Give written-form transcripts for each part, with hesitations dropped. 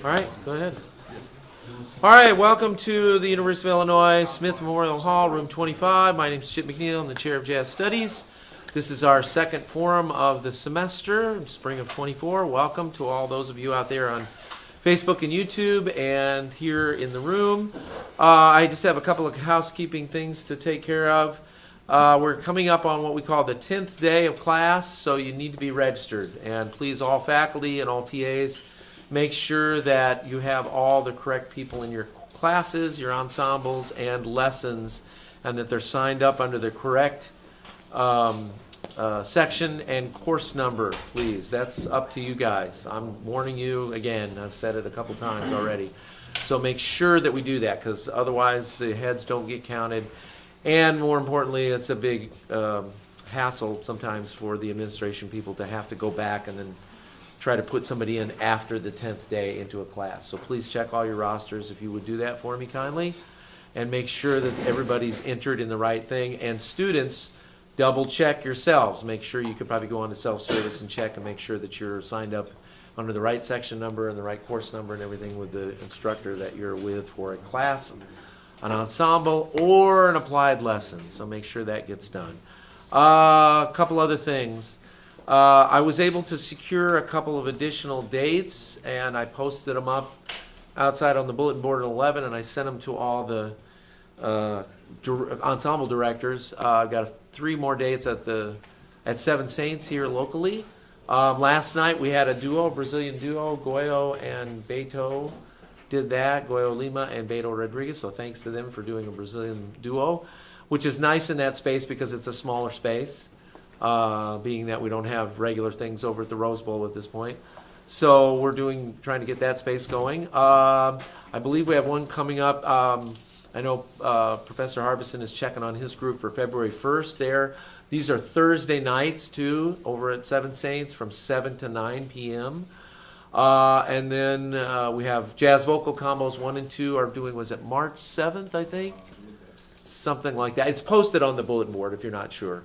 All right, go ahead. All right, welcome to the University of Illinois Smith Memorial Hall, room 25. My name is Chip McNeil. I'm the chair of Jazz Studies. This is our second forum of the semester, spring of 24. Welcome to all those of you out there on Facebook and YouTube and here in the room. I just have a couple of housekeeping things to take care of. We're coming up on what we call the 10th day of class, so you need to be registered. And please, all faculty and all TAs, make sure that you have all the correct people in your classes, your ensembles, and lessons, and that they're signed up under the correct section and course number, please. That's up to you guys. I'm warning you again. I've said it a couple times already. So make sure that we do that, because otherwise the heads don't get counted. And more importantly, it's a big hassle sometimes for the administration people to have to go back and then try to put somebody in after the 10th day into a class. So please check all your rosters if you would do that for me kindly, and make sure that everybody's entered in the right thing. And students, double check yourselves. Make sure you could probably go on to self-service and check and make sure that you're signed up under the right section number and the right course number and everything with the instructor that you're with for a class, an ensemble, or an applied lesson. So make sure that gets done. A couple other things. I was able to secure a couple of additional dates, and I posted them up outside on the bulletin board at 11, and I sent them to all the ensemble directors. I've got 3 more dates at Seven Saints here locally. Last night we had a duo, a Brazilian duo, Goyo and Beto did that, Goyo Lima and Beto Rodriguez, so thanks to them for doing a Brazilian duo, which is nice in that space because it's a smaller space. Being that we don't have regular things over at the Rose Bowl at this point. So we're trying to get that space going. I believe we have one coming up. I know Professor Harbison is checking on his group for February 1st there. These are Thursday nights too, over at Seven Saints from 7 to 9 p.m. And then we have jazz vocal combos 1 and 2 are doing, was it March 7th, I think? Something like that. It's posted on the bulletin board if you're not sure.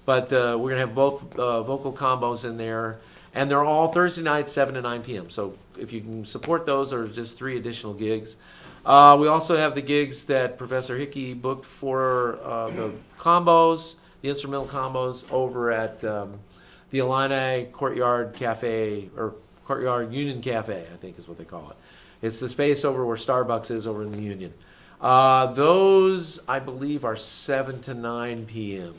But we're going to have both vocal combos in there. And they're all Thursday nights, 7 to 9 p.m. So if you can support those, there's just 3 additional gigs. We also have the gigs that Professor Hickey booked for the combos, the instrumental combos, over at the Illini Courtyard Cafe, or Courtyard Union Cafe, I think is what they call it. It's the space over where Starbucks is over in the Union. Those, I believe, are 7 to 9 p.m.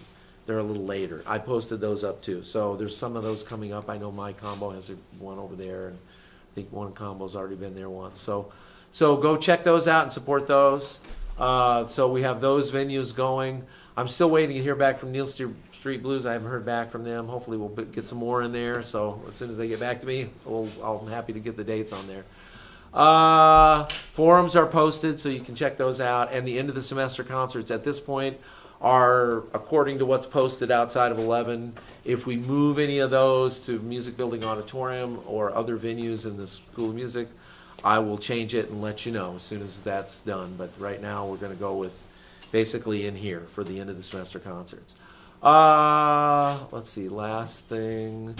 They're a little later. I posted those up too. So there's some of those coming up. I know my combo has one over there, and I think one combo's already been there once. So go check those out and support those. So we have those venues going. I'm still waiting to hear back from Neal Street Blues. I haven't heard back from them. Hopefully we'll get some more in there. So as soon as they get back to me, I'm happy to get the dates on there. Forums are posted, so you can check those out. And the end of the semester concerts at this point are according to what's posted outside of 11. If we move any of those to Music Building Auditorium or other venues in the School of Music, I will change it and let you know as soon as that's done. But right now we're going to go with basically in here for the end of the semester concerts. Let's see, last thing.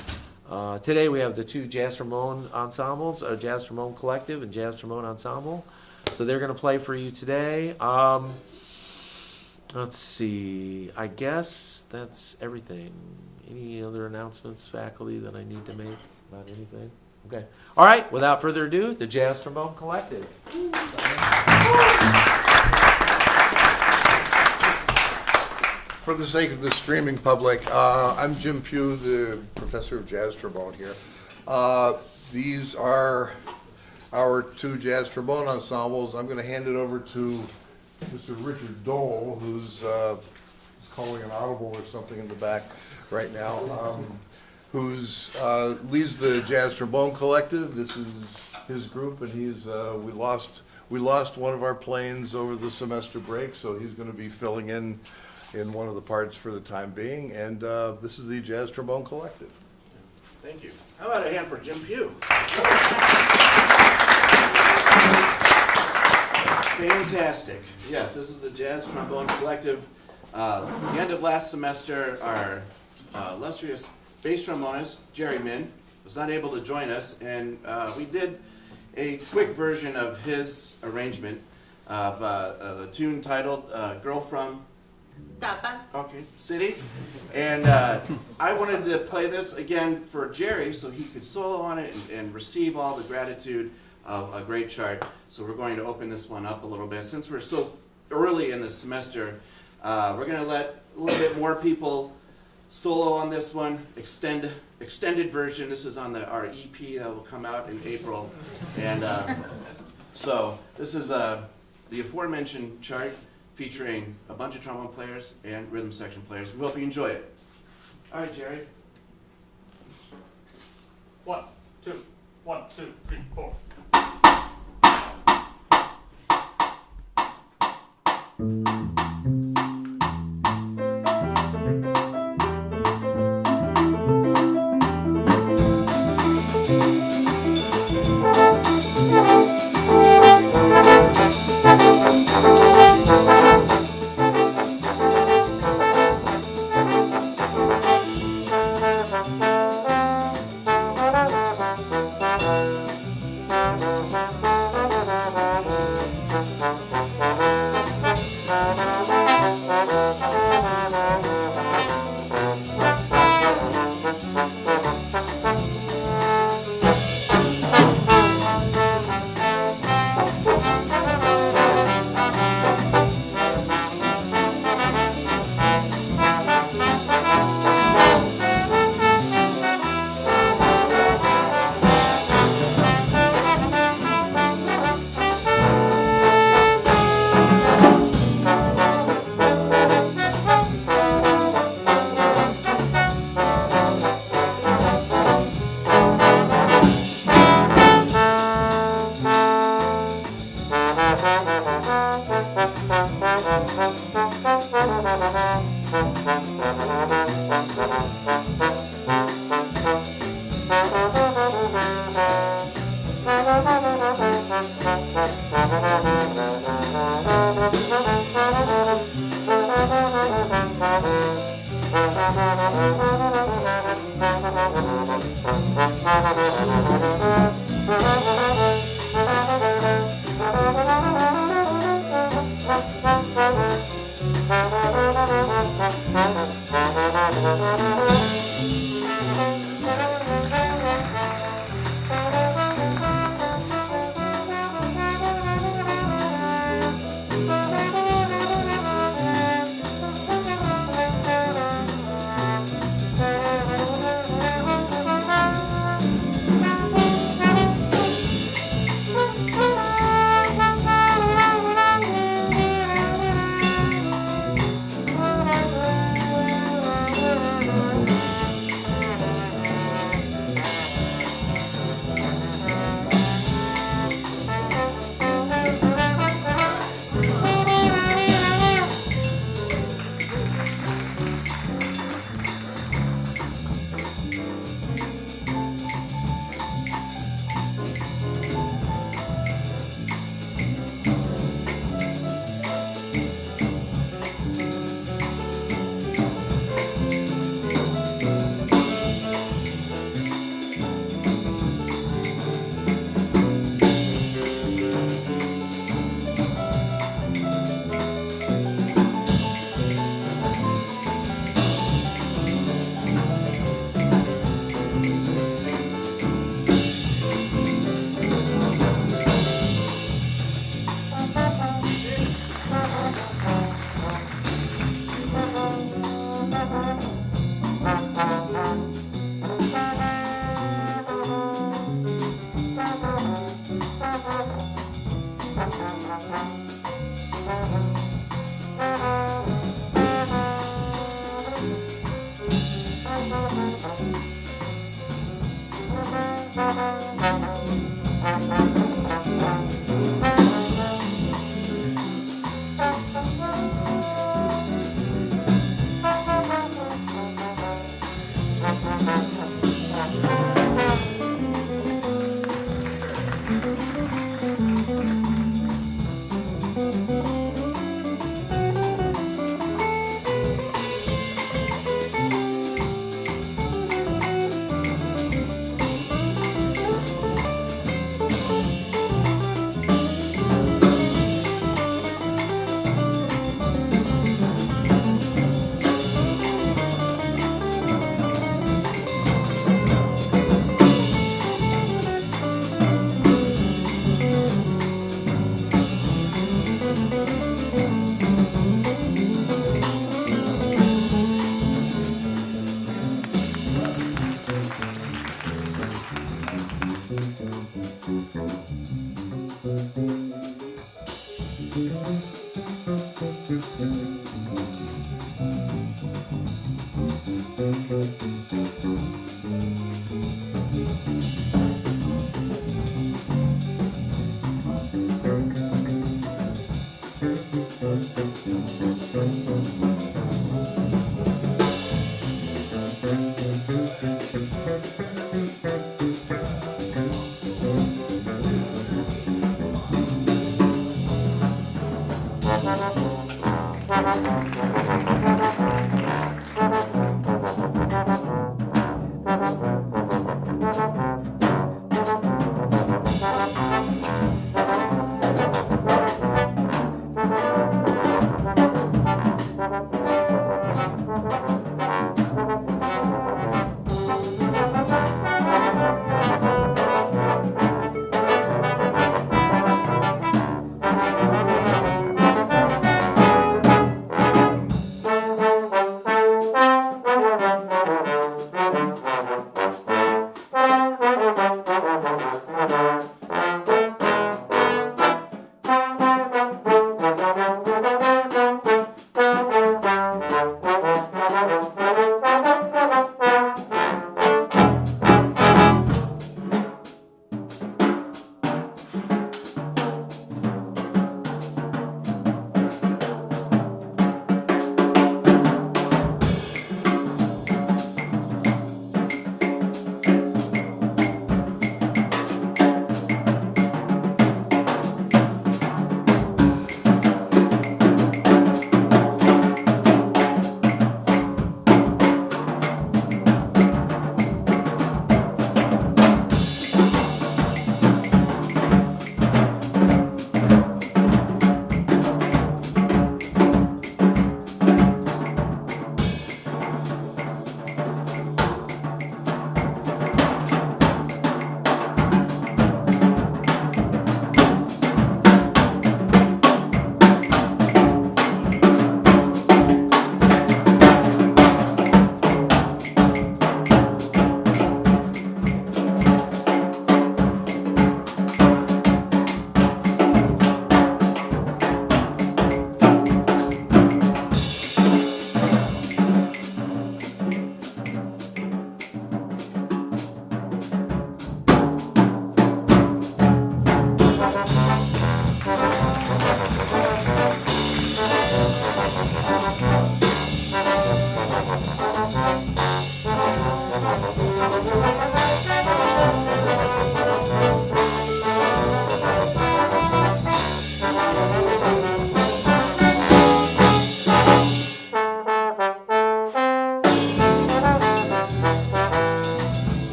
Today we have the 2 Jazz Trombone ensembles, Jazz Trombone Collective and Jazz Trombone Ensemble. So they're going to play for you today. Let's see, I guess that's everything. Any other announcements, faculty, that I need to make about anything? Okay. All right, without further ado, the Jazz Trombone Collective. For the sake of the streaming public, I'm Jim Pugh, the professor of jazz trombone here. These are our 2 jazz trombone ensembles. I'm going to hand it over to Mr. Richard Dole, who's calling an audible or something in the back right now, who's leads the Jazz Trombone Collective. This is his group, and he's we lost one of our planes over the semester break, so he's going to be filling in one of the parts for the time being. And this is the Jazz Trombone Collective. Thank you. How about a hand for Jim Pugh? Fantastic. Yes, this is the Jazz Trombone Collective. The end of last semester, our illustrious bass trombonist, Jerry Min, was not able to join us, and we did a quick version of his arrangement of the tune titled Girl from City. And I wanted to play this again for Jerry so he could solo on it and receive all the gratitude of a great chart. So we're going to open this one up a little bit. Since we're so early in the semester, we're going to let a little bit more people solo on this one, extended version. This is on our EP that will come out in April. And so this is the aforementioned chart featuring a bunch of trombone players and rhythm section players. We hope you enjoy it. All right, Jerry. 1, 2, 1, 2, 3, 4.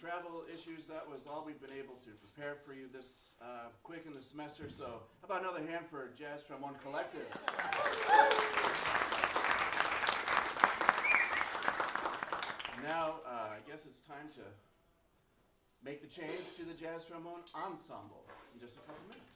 travel issues, that was all we've been able to prepare for you this quick in the semester. So how about another hand for Jazz Trombone Collective? Now, I guess it's time to make the change to the Jazz Trombone Ensemble in just a couple minutes.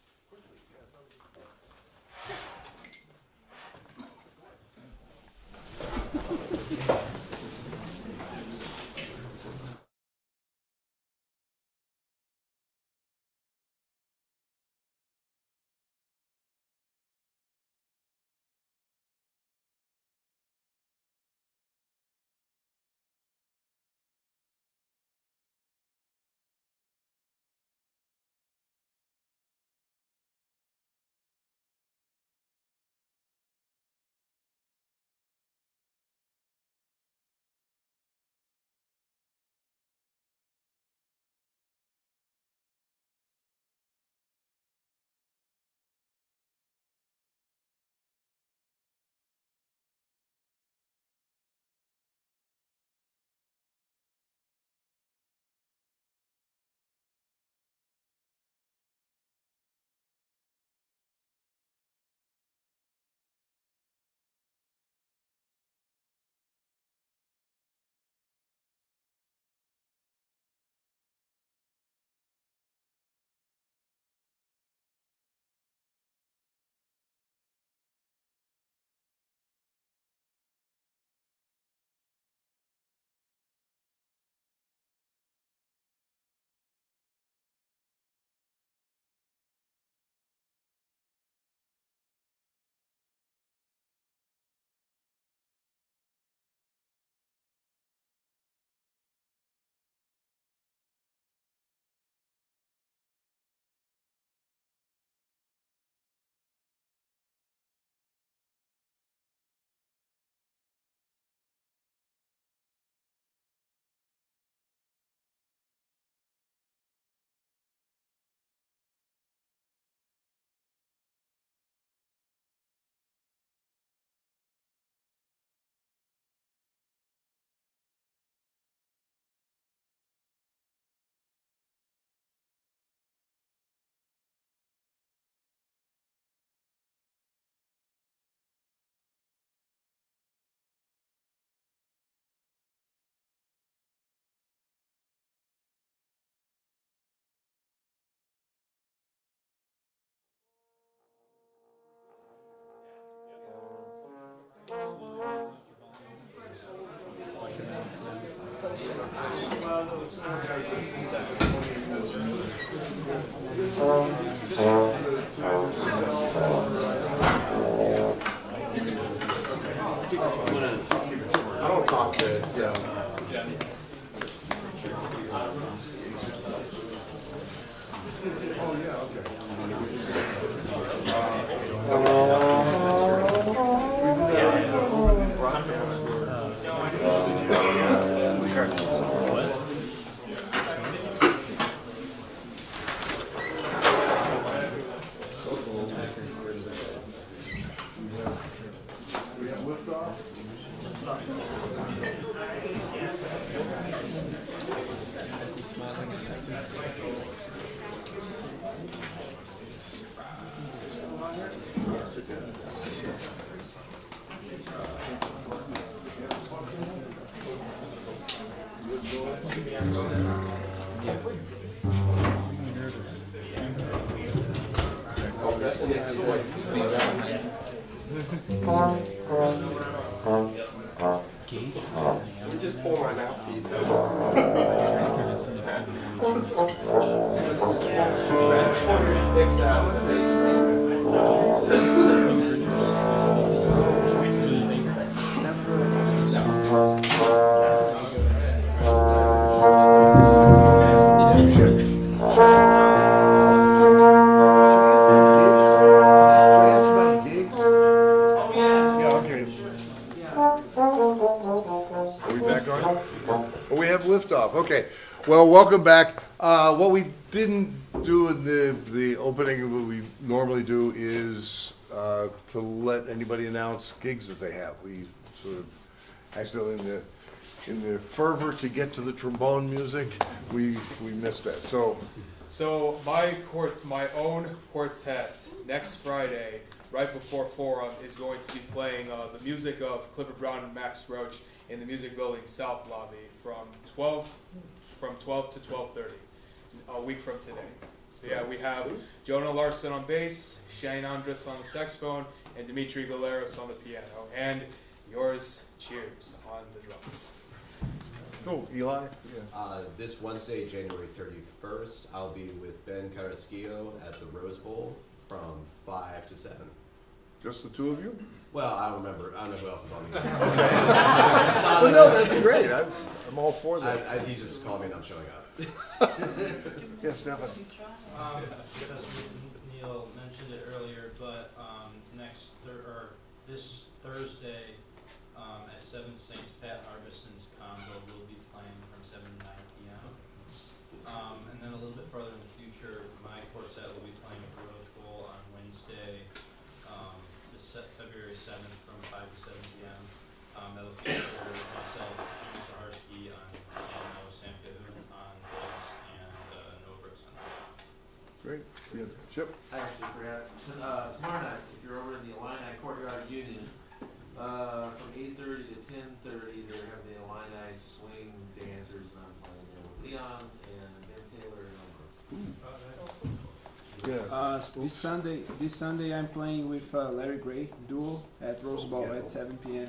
I don't talk to it, so. Oh, yeah, okay. We have liftoffs. Just pull my mouthpiece out. Sticks out and stays. Yeah, okay. Are we back on? Oh, we have liftoff, okay. Well, welcome back. What we didn't do in the opening, what we normally do is to let anybody announce gigs that they have. We sort of accidentally, in the fervor to get to the trombone music, we missed that. So my own quartet next Friday, right before Forum, is going to be playing the music of Clifford Brown and Max Roach in the Music Building South Lobby from 12 to 12:30, a week from today. So yeah, we have Jonah Larson on bass, Shane Andres on the saxophone, and Dimitri Galeros on the piano, and yours cheers on the drums. Cool, Eli? This Wednesday, January 31st, I'll be with Ben Carrasquillo at the Rose Bowl from 5 to 7. Just the two of you? Well, I don't remember. I don't know who else is on the Well, no, that's great. I'm all for that. He just called me and I'm showing up. Yes, Stefan? Neil mentioned it earlier, but this Thursday at 7 Saints, Pat Harbison's combo will be playing from 7 to 9 p.m. And then a little bit further in the future, my quartet will be playing at the Rose Bowl on Wednesday, February 7th from 5 to 7 p.m. That'll feature myself, Jimmy Saharsky on piano, Sam Cahoon on bass, and Noah Brooks on drums. Great. Yes, Chip? I actually forgot. Tomorrow night, if you're over in the Illini Courtyard Union, from 8:30 to 10:30, they're having the Illini swing dancers, and I'm playing there with Leon and Ben Taylor and Brooks. Yeah. This Sunday I'm playing with Larry Gray duo at Rose Bowl Yeah. at 7 p.m.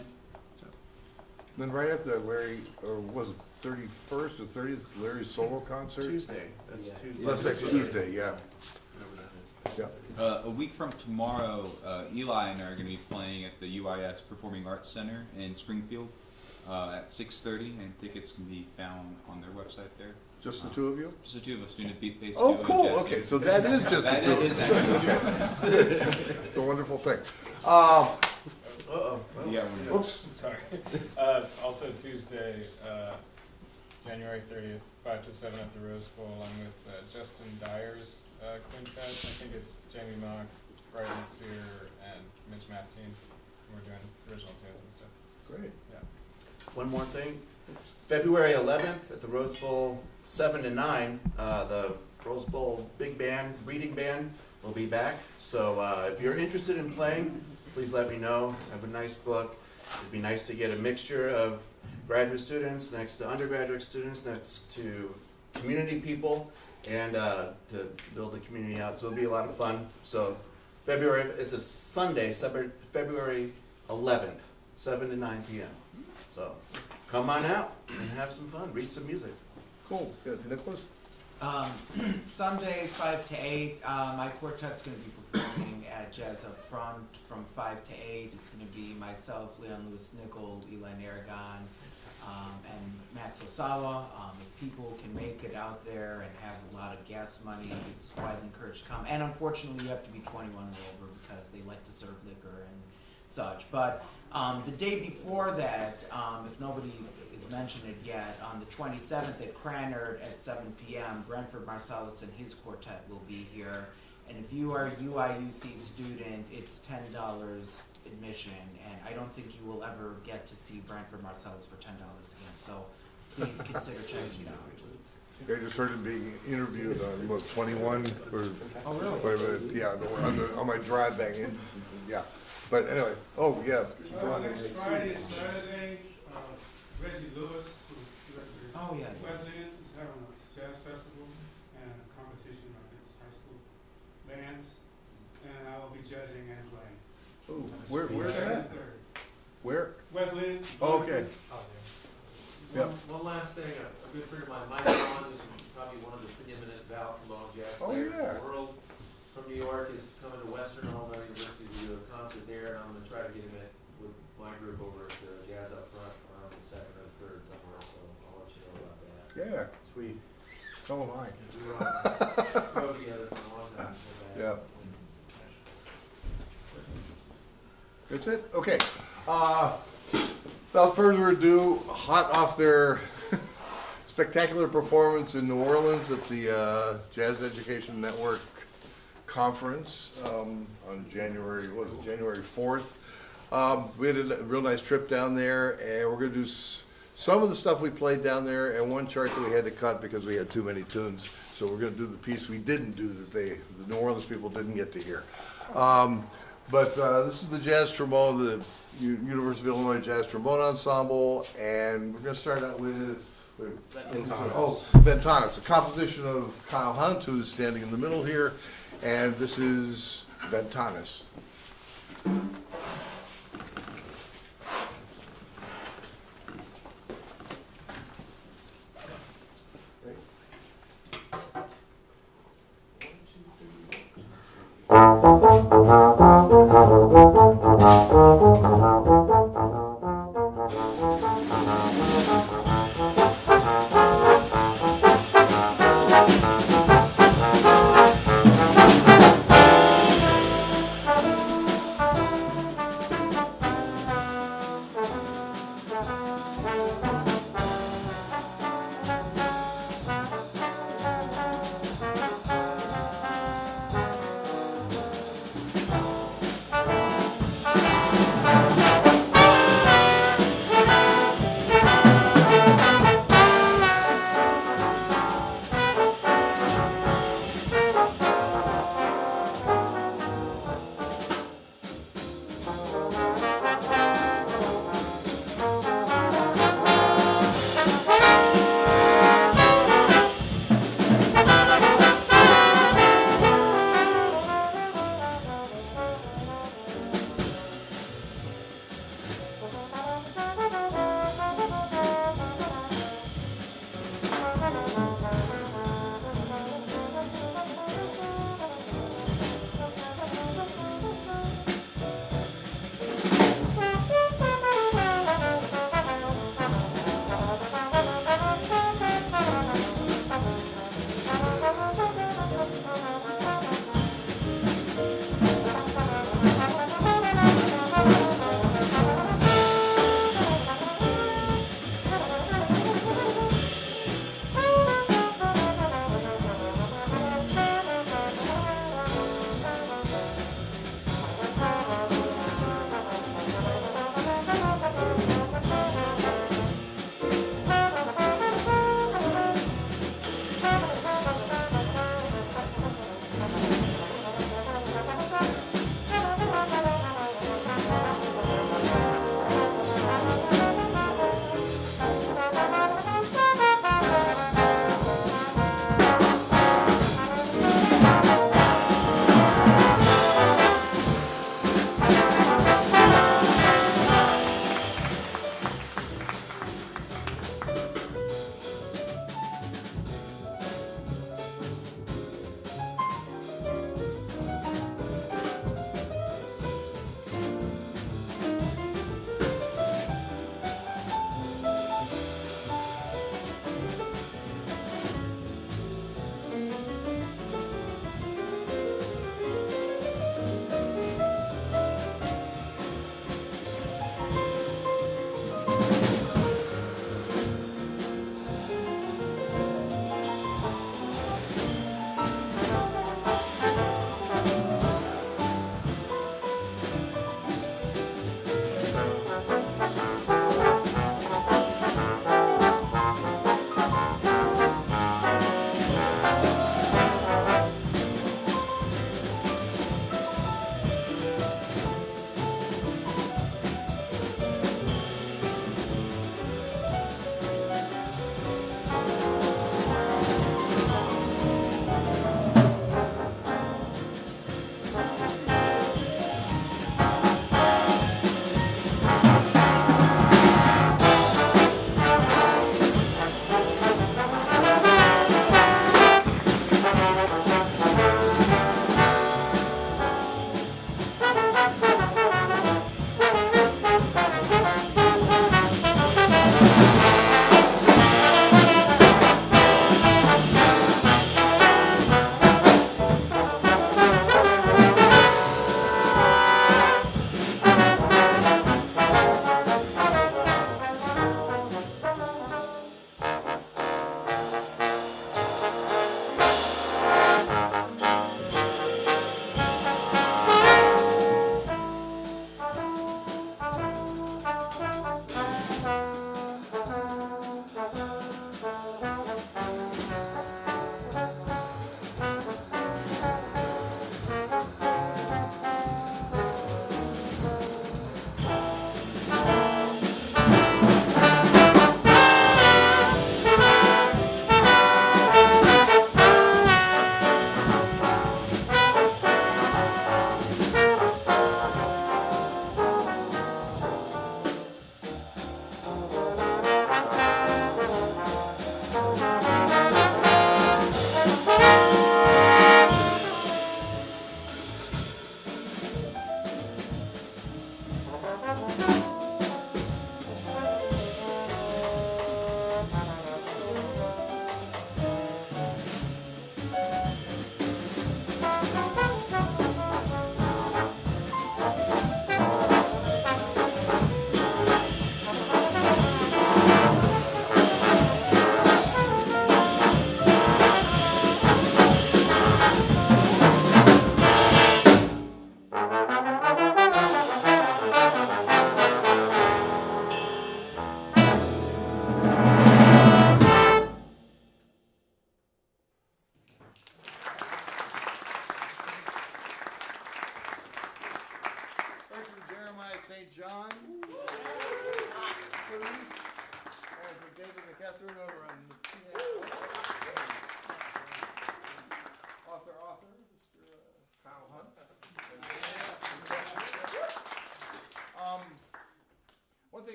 Then right after that, Larry, or was it 31st or 30th, Larry's solo concert? Tuesday, that's Yeah. Tuesday. That's next Tuesday, yeah. Yeah. A week from tomorrow, Eli and I are going to be playing at the UIS Performing Arts Center in Springfield at 6:30, and tickets can be found on their website there. Just the two of you? Just the two of us doing a beat-based Oh, duo cool, jazz okay, duo. so that is just the That two of is you. actually It's a wonderful thing. You got one. Oops. Sorry. Also Tuesday, January 30th, 5 to 7 at the Rose Bowl. I'm with Justin Dyer's quintet. I think it's Jamie Mock, Brighton Sear, and Mitch Maptine. We're doing original tunes and stuff. Great. Yeah. One more thing. February 11th at the Rose Bowl, 7 to 9, the Rose Bowl Big Band, Reading Band will be back. So if you're interested in playing, please let me know. I have a nice book. It'd be nice to get a mixture of graduate students next to undergraduate students, next to community people, and to build the community out. So it'll be a lot of fun. So February, it's a Sunday, February 11th, 7 to 9 p.m. So come on out and have some fun. Read some music. Cool, good. Nicholas? Sunday, 5 to 8. My quartet's going to be performing at Jazz Up Front from 5 to 8. It's going to be myself, Leon Lewis Nickel, Eli Narragon, and Max Osawa. If people can make it out there and have a lot of gas money, it's widely encouraged to come. And unfortunately, you have to be 21 or over because they like to serve liquor and such. But the day before that, if nobody is mentioned it yet, on the 27th at Cranard at 7 p.m., Brentford Marsalis and his quartet will be here. And if you are a UIUC student, it's $10 admission, and I don't think you will ever get to see Brentford Marsalis for $10 again. So please consider checking it out. I just heard him being interviewed on, what, 21 or? Oh, really? Wait a minute, yeah, on my drive back in, yeah. But anyway, oh, yeah. Next Friday and Saturday, Reggie Lewis, Oh, yeah. Wesleyan, is having a jazz festival and a competition of his high school bands, and I will be judging and playing. Ooh, where's that? Where? Wesleyan. Oh, okay. Yep. One last thing, a good friend of mine, Mike Vaughn, who's probably one of the preeminent baritone jazz Oh, players in yeah. the world, from New York, is coming to Western Illinois University to do a concert there, and I'm gonna try to get him at, with my group over at Jazz Up Front around the 2nd or 3rd somewhere, so I'll let you know about that. Yeah, sweet. So am I. We go together for a long time. so that- Yeah. That's it? Okay. Without further ado, hot off their spectacular performance in New Orleans at the Jazz Education Network conference on January 4th. We had a real nice trip down there, and we're going to do some of the stuff we played down there and one chart that we had to cut because we had too many tunes. So we're going to do the piece we didn't do that the New Orleans people didn't get to hear. But this is the Jazz Trombone, the University of Illinois Jazz Trombone Ensemble, and we're going to start out with Ventanas, a composition of Kyle Hunt, who's standing in the middle here, and this is Ventanas.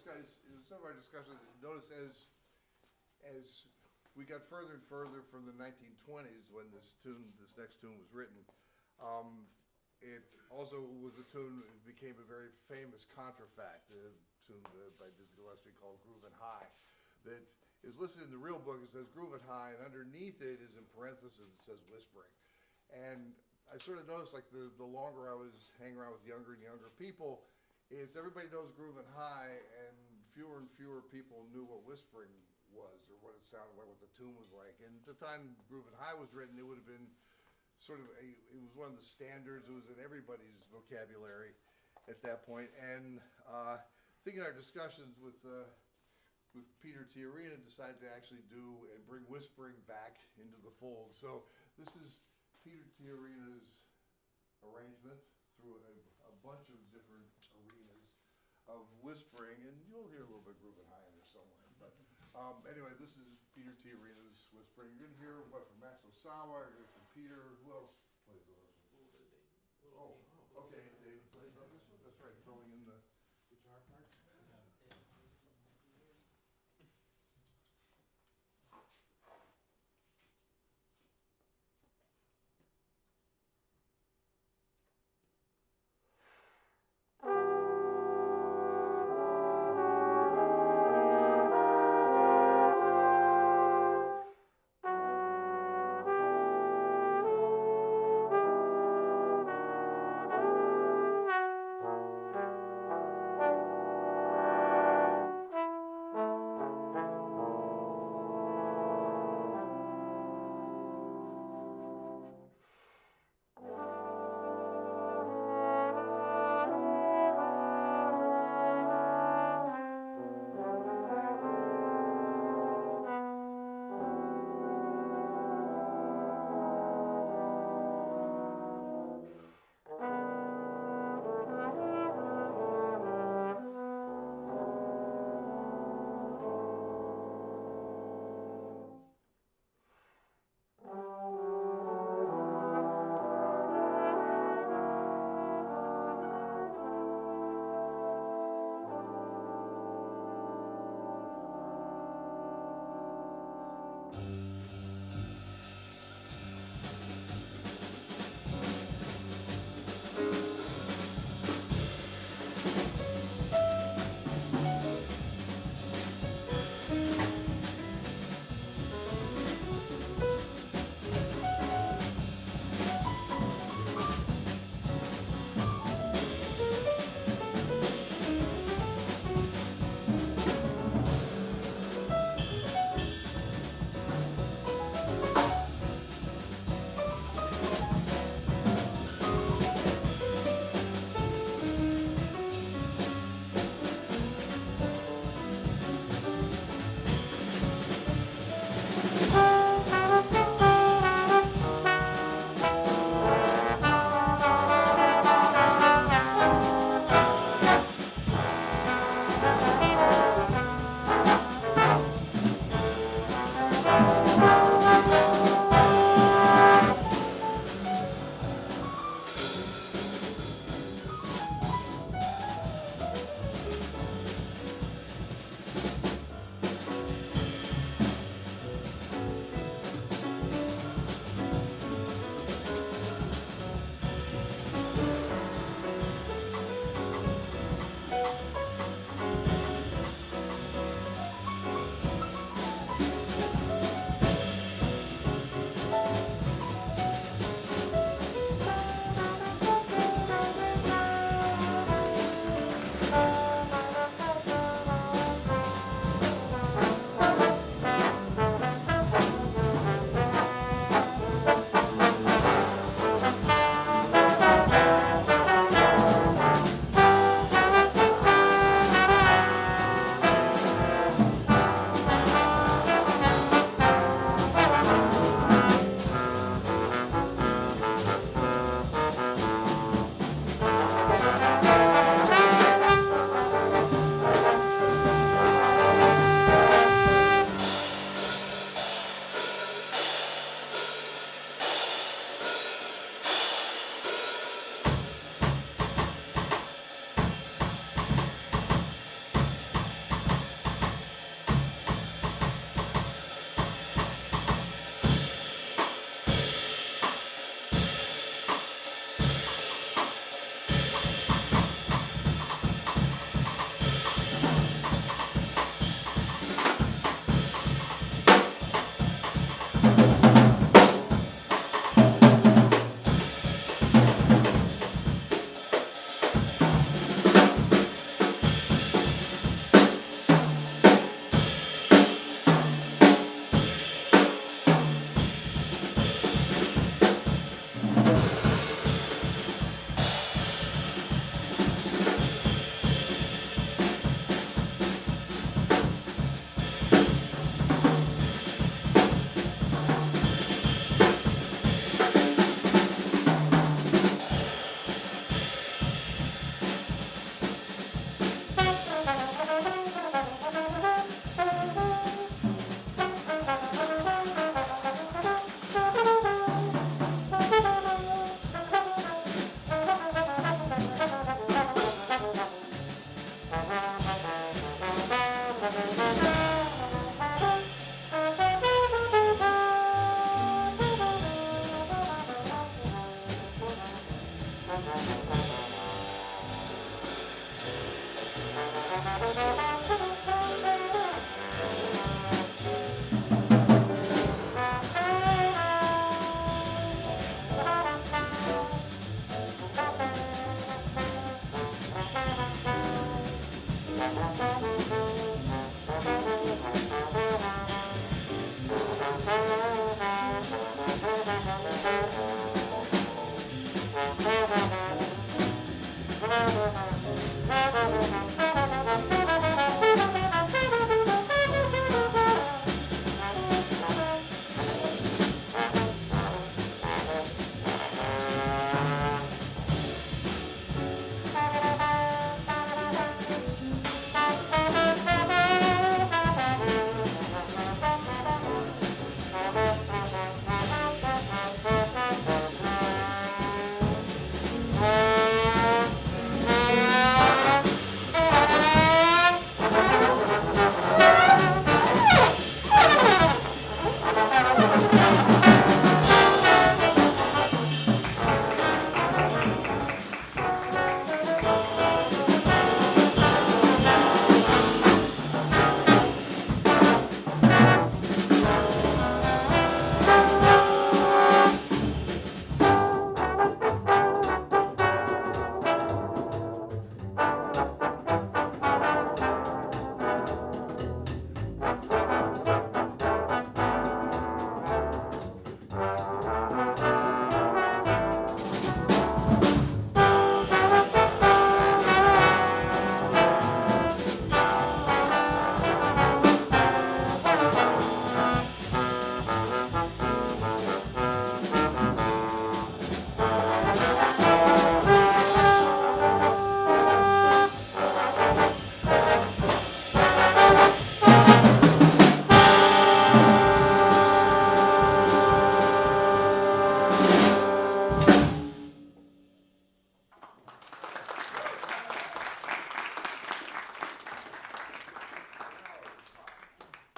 discussions, notice as we got further and further from the 1920s when this next tune was written, it also was a tune, it became a very famous contrafact, a tune by Dizzy Gillespie called Groovin' High, that is listed in the real book. It says Groovin' High, and underneath it is in parentheses, it says Whispering. And I sort of noticed, like, the longer I was hanging around with younger and younger people, it's everybody knows Groovin' High, and fewer people knew what Whispering was, or what it sounded like, what the tune was like. And at the time Groovin' High was written, it would have been sort of it was one of the standards. It was in everybody's vocabulary at that point. And thinking our discussions with Peter Tiarina, decided to actually do and bring Whispering back into the fold. So this is Peter Tiarina's arrangement through a bunch of different arenas of Whispering, and you'll hear a little bit Groovin' High in there somewhere. But anyway, this is Peter Tiarina's Whispering. You're going to hear what from Max Osawa, you're going to hear from Peter. Who else plays the rest? Oh, okay, David plays on this one. That's right, filling in the guitar parts.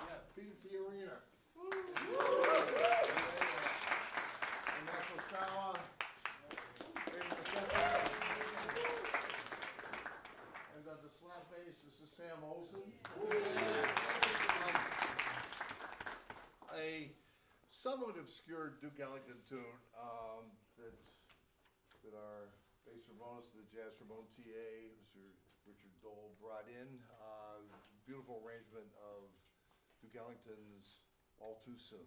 Yeah, PDT Arena. And that's Osawa. And the slap bass, this is Sam Olson. A somewhat obscure Duke Ellington tune that our bass trombonist, the jazz trombone TA, Mr. Richard Dole, brought in. Beautiful arrangement of Duke Ellington's All Too Soon.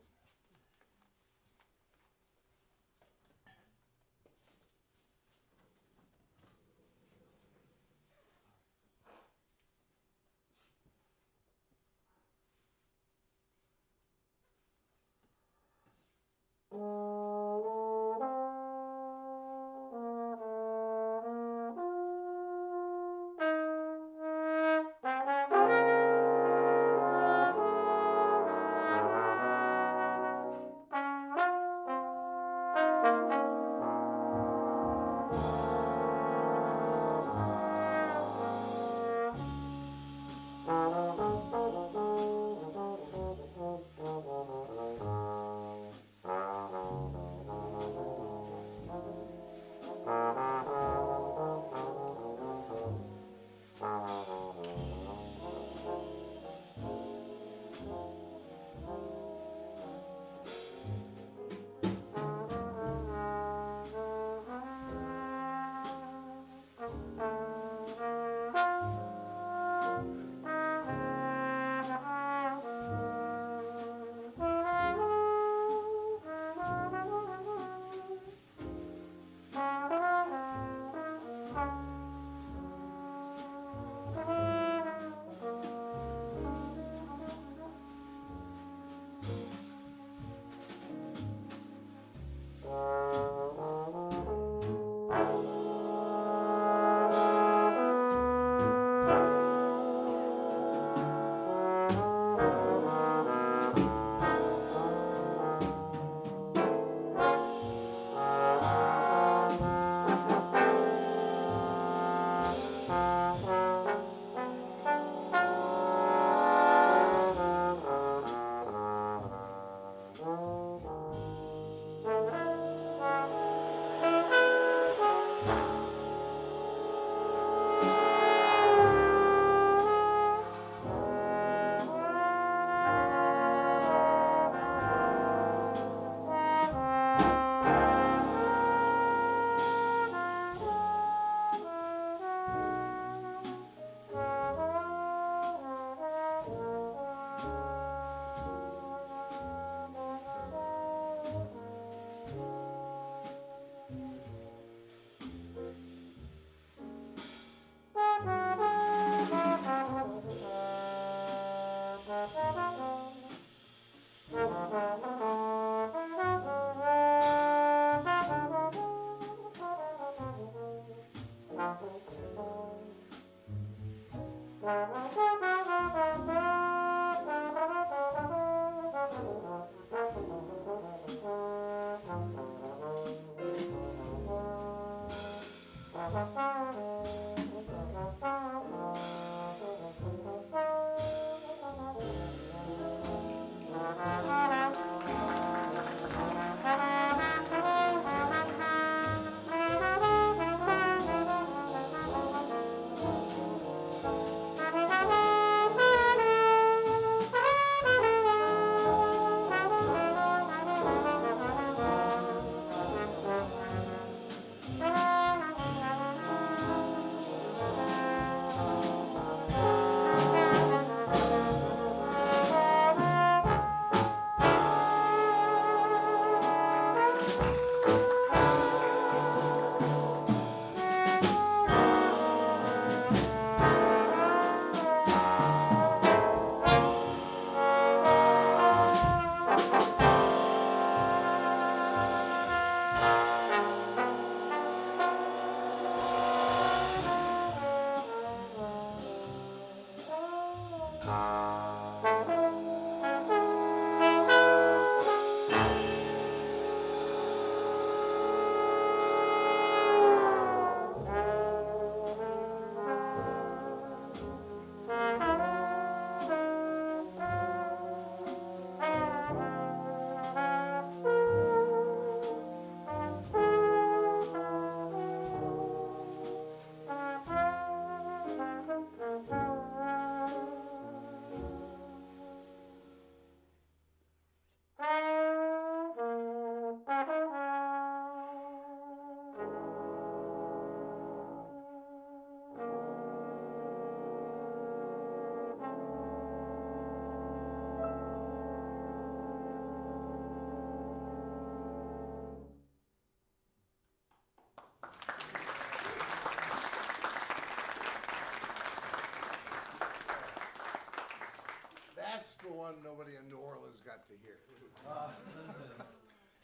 the one nobody in New Orleans got to hear.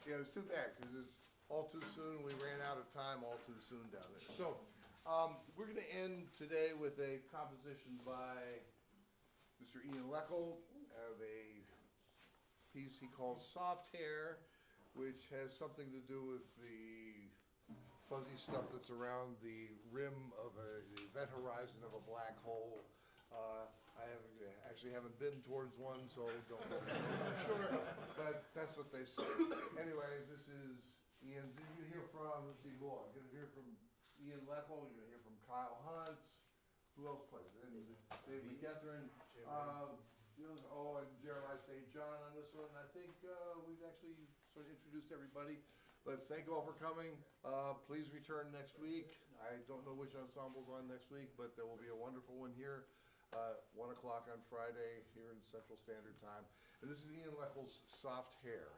Yeah, it was too bad, because it's all too soon, we ran out of time all too soon down there. So, we're gonna end today with a composition by Mr. Ian Leckel of a piece he calls Soft Hair, which has something to do with the fuzzy stuff that's around the rim of the event horizon of a black hole. Actually haven't been towards one, so don't know for sure, but that's what they say. Anyway, this is Ian. You're gonna hear from, let's see, who are you're gonna hear from Ian Leckel, you're gonna hear from Kyle Hunt. Who else plays? And David Gethrin. And Jeremiah St. John on this one. I think we've actually sort of introduced everybody. But thank you all for coming. Please return next week. I don't know which ensemble's on next week, but there will be a wonderful one here. 1 o'clock on Friday here in Central Standard Time. And this is Ian Leckel's Soft Hair.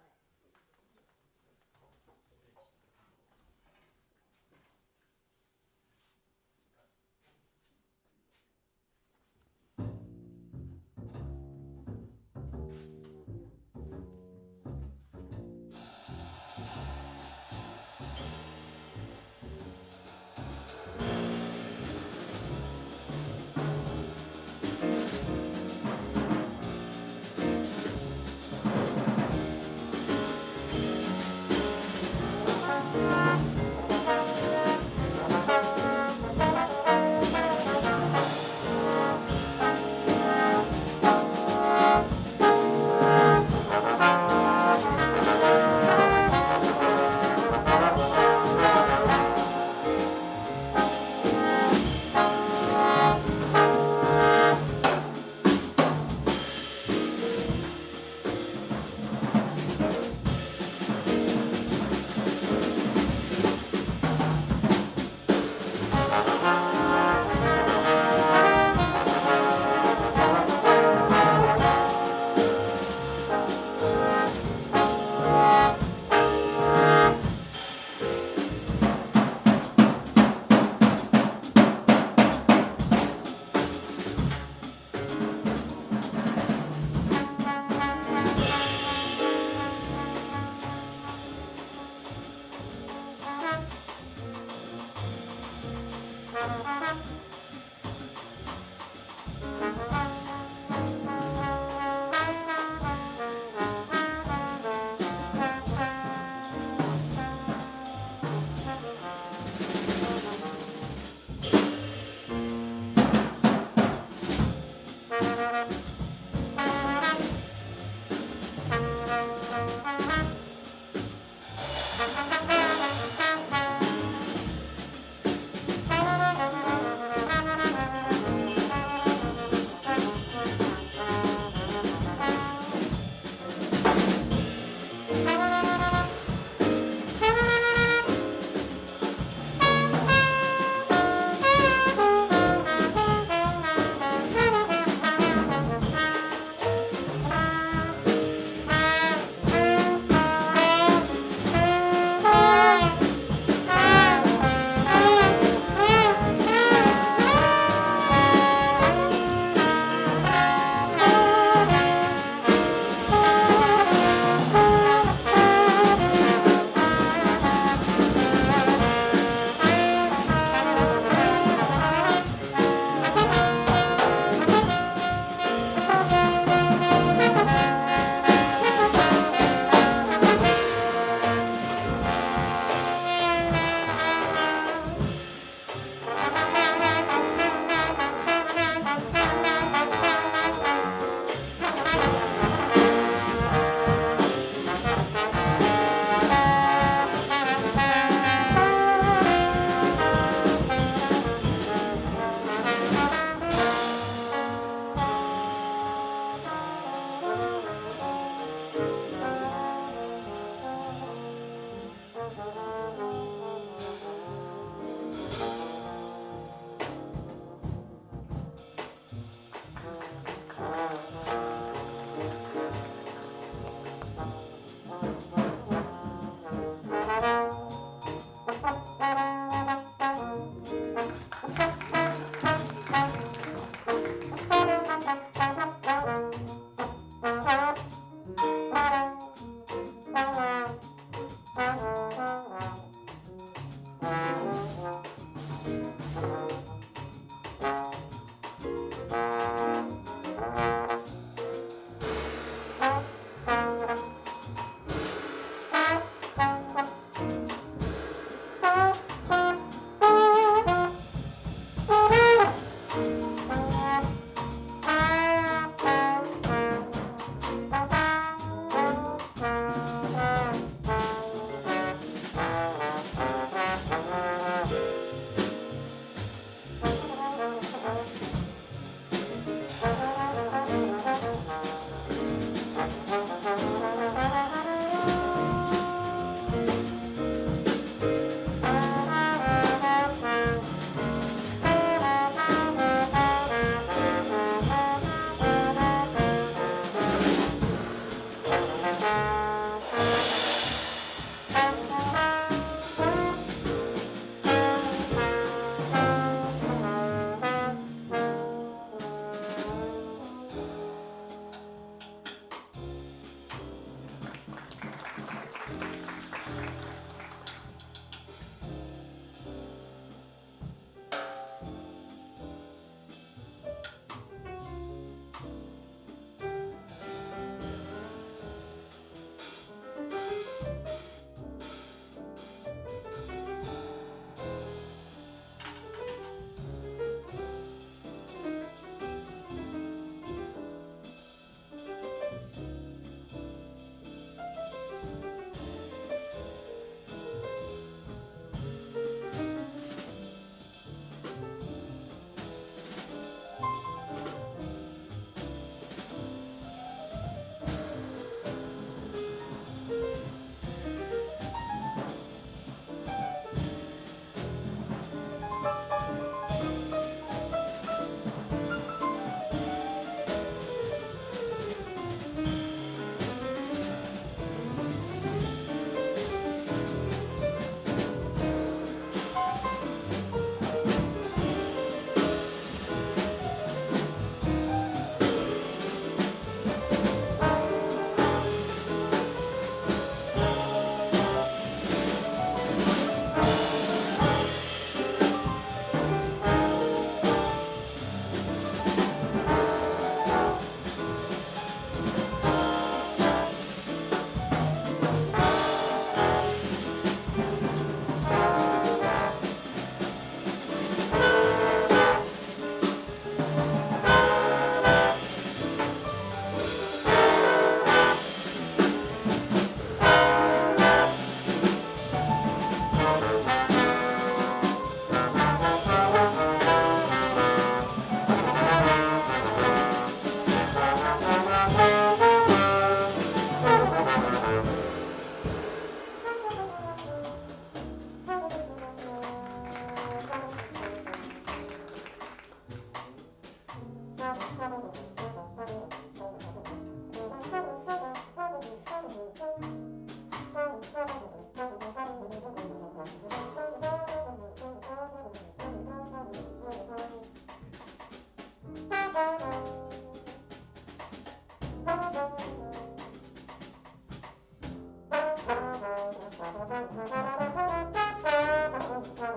Thank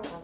you.